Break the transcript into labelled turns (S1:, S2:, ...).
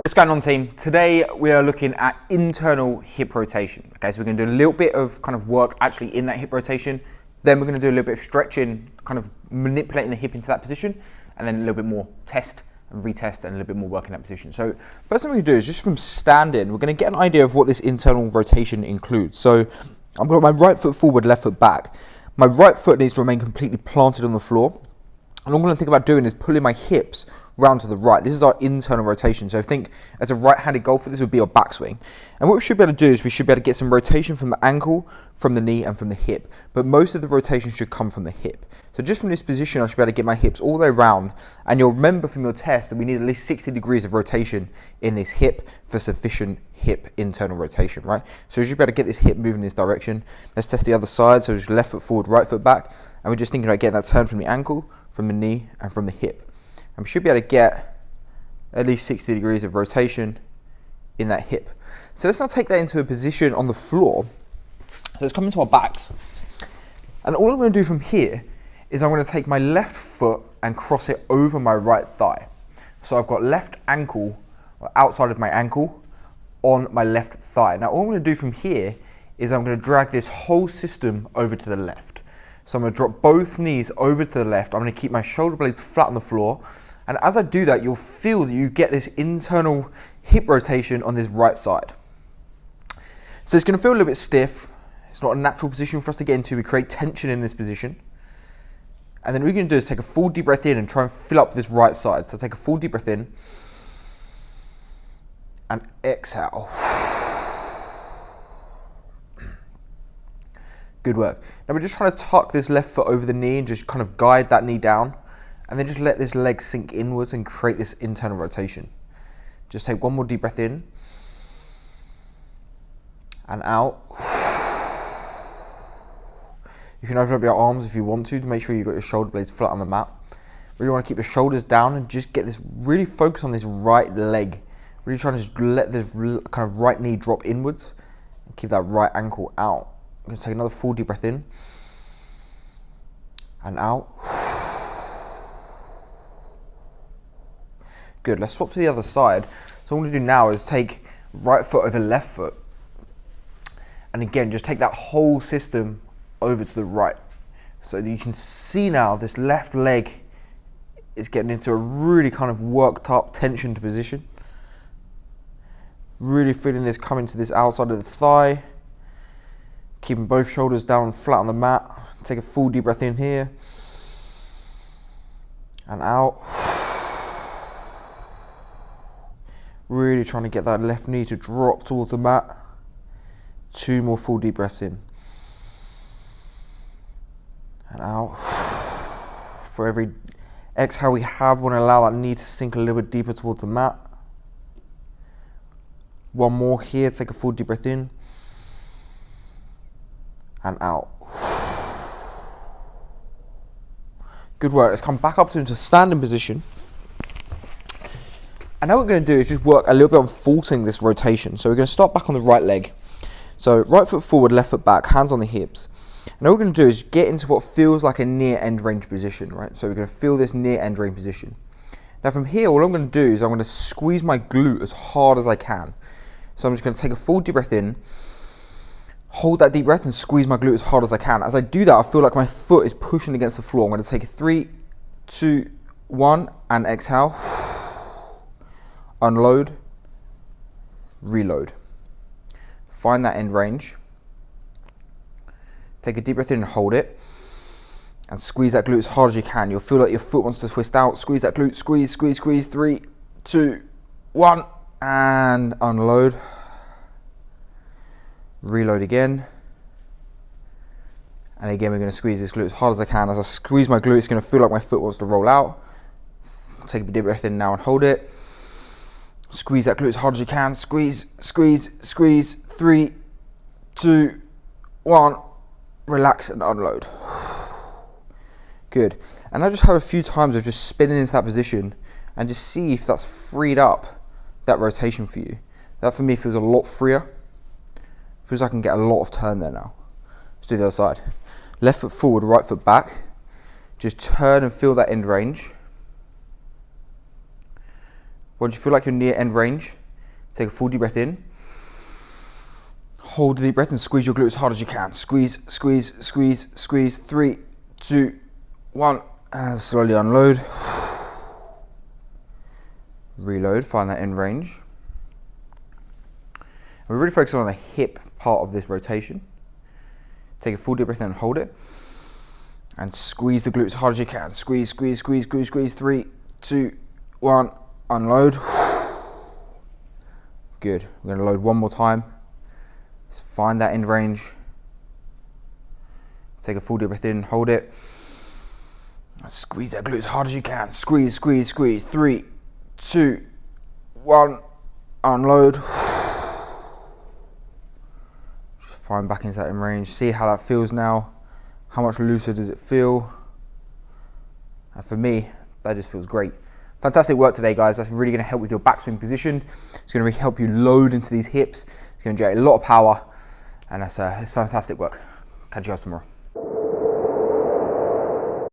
S1: What's going on, team? Today we are looking at internal hip rotation. Okay, so we're going to do a little bit of kind of work actually in that hip rotation. Then we're going to do a little bit of stretching, kind of manipulating the hip into that position, and then a little bit more test and retest and a little bit more work in that position. So first thing we're going to do is just from standing, we're going to get an idea of what this internal rotation includes. So I've got my right foot forward, left foot back. My right foot needs to remain completely planted on the floor. And all I'm going to think about doing is pulling my hips round to the right. This is our internal rotation. So I think as a right-handed golfer, this would be our backswing. And what we should be able to do is we should be able to get some rotation from the ankle, from the knee, and from the hip. But most of the rotation should come from the hip. So just from this position, I should be able to get my hips all the way around. And you'll remember from your test that we need at least 60 degrees of rotation in this hip for sufficient hip internal rotation, right? So you should be able to get this hip moving in this direction. Let's test the other side. So just left foot forward, right foot back. And we're just thinking about getting that turn from the ankle, from the knee, and from the hip. And we should be able to get at least 60 degrees of rotation in that hip. So let's now take that into a position on the floor. So let's come into our backs. And all I'm going to do from here is I'm going to take my left foot and cross it over my right thigh. So I've got left ankle, outside of my ankle, on my left thigh. Now all I'm going to do from here is I'm going to drag this whole system over to the left. So I'm going to drop both knees over to the left. I'm going to keep my shoulder blades flat on the floor. And as I do that, you'll feel that you get this internal hip rotation on this right side. So it's going to feel a little bit stiff. It's not a natural position for us to get into. We create tension in this position. And then what we're going to do is take a full deep breath in and try and fill up this right side. So take a full deep breath in and exhale. Good work. Now we're just trying to tuck this left foot over the knee and just kind of guide that knee down. And then just let this leg sink inwards and create this internal rotation. Just take one more deep breath in and out. You can open up your arms if you want to make sure you've got your shoulder blades flat on the mat. Really want to keep your shoulders down and just get this, really focus on this right leg. Really trying to just let this kind of right knee drop inwards and keep that right ankle out. I'm going to take another full deep breath in and out. Good, let's swap to the other side. So what I'm going to do now is take right foot over left foot. And again, just take that whole system over to the right. So you can see now this left leg is getting into a really kind of worked up, tensioned position. Really feeling this coming to this outside of the thigh. Keeping both shoulders down flat on the mat. Take a full deep breath in here. And out. Really trying to get that left knee to drop towards the mat. 2 more full deep breaths in. And out. For every exhale we have, we want to allow that knee to sink a little bit deeper towards the mat. 1 more here, take a full deep breath in. And out. Good work. Let's come back up into standing position. And now what we're going to do is just work a little bit on forcing this rotation. So we're going to start back on the right leg. So right foot forward, left foot back, hands on the hips. And all we're going to do is get into what feels like a near end range position, right? So we're going to feel this near end range position. Now from here, all I'm going to do is I'm going to squeeze my glute as hard as I can. So I'm just going to take a full deep breath in, hold that deep breath and squeeze my glute as hard as I can. As I do that, I feel like my foot is pushing against the floor. I'm going to take a 3, 2, 1 and exhale. Unload, reload. Find that end range. Take a deep breath in and hold it. And squeeze that glute as hard as you can. You'll feel like your foot wants to twist out. Squeeze that glute, squeeze, squeeze, squeeze. 3, 2, 1. And unload. Reload again. And again, we're going to squeeze this glute as hard as I can. As I squeeze my glute, it's going to feel like my foot wants to roll out. Take a deep breath in now and hold it. Squeeze that glute as hard as you can. Squeeze, squeeze, squeeze. 3, 2, 1. Relax and unload. Good. And I just have a few times of just spinning into that position and just see if that's freed up that rotation for you. That for me feels a lot freer. Feels like I can get a lot of turn there now. Let's do the other side. Left foot forward, right foot back. Just turn and feel that end range. Once you feel like you're near end range, Take a full deep breath in. Hold the deep breath and squeeze your glutes as hard as you can. Squeeze, squeeze, squeeze, squeeze. 3, 2, 1, and slowly unload. Reload, find that end range. We're really focusing on the hip part of this rotation. Take a full deep breath in and hold it. And squeeze the glutes as hard as you can. Squeeze, squeeze, squeeze, squeeze, squeeze. 3, 2, 1, unload. Good. We're going to load one more time. Just find that end range. Take a full deep breath in, hold it. Squeeze that glute as hard as you can. Squeeze, squeeze, squeeze. 3, 2, 1, unload. Just find back into that end range. See how that feels now. How much looser does it feel? And for me, that just feels great. Fantastic work today, guys. That's really going to help with your backswing position. It's going to really help you load into these hips. It's going to generate a lot of power, and it's fantastic work. Catch you guys tomorrow.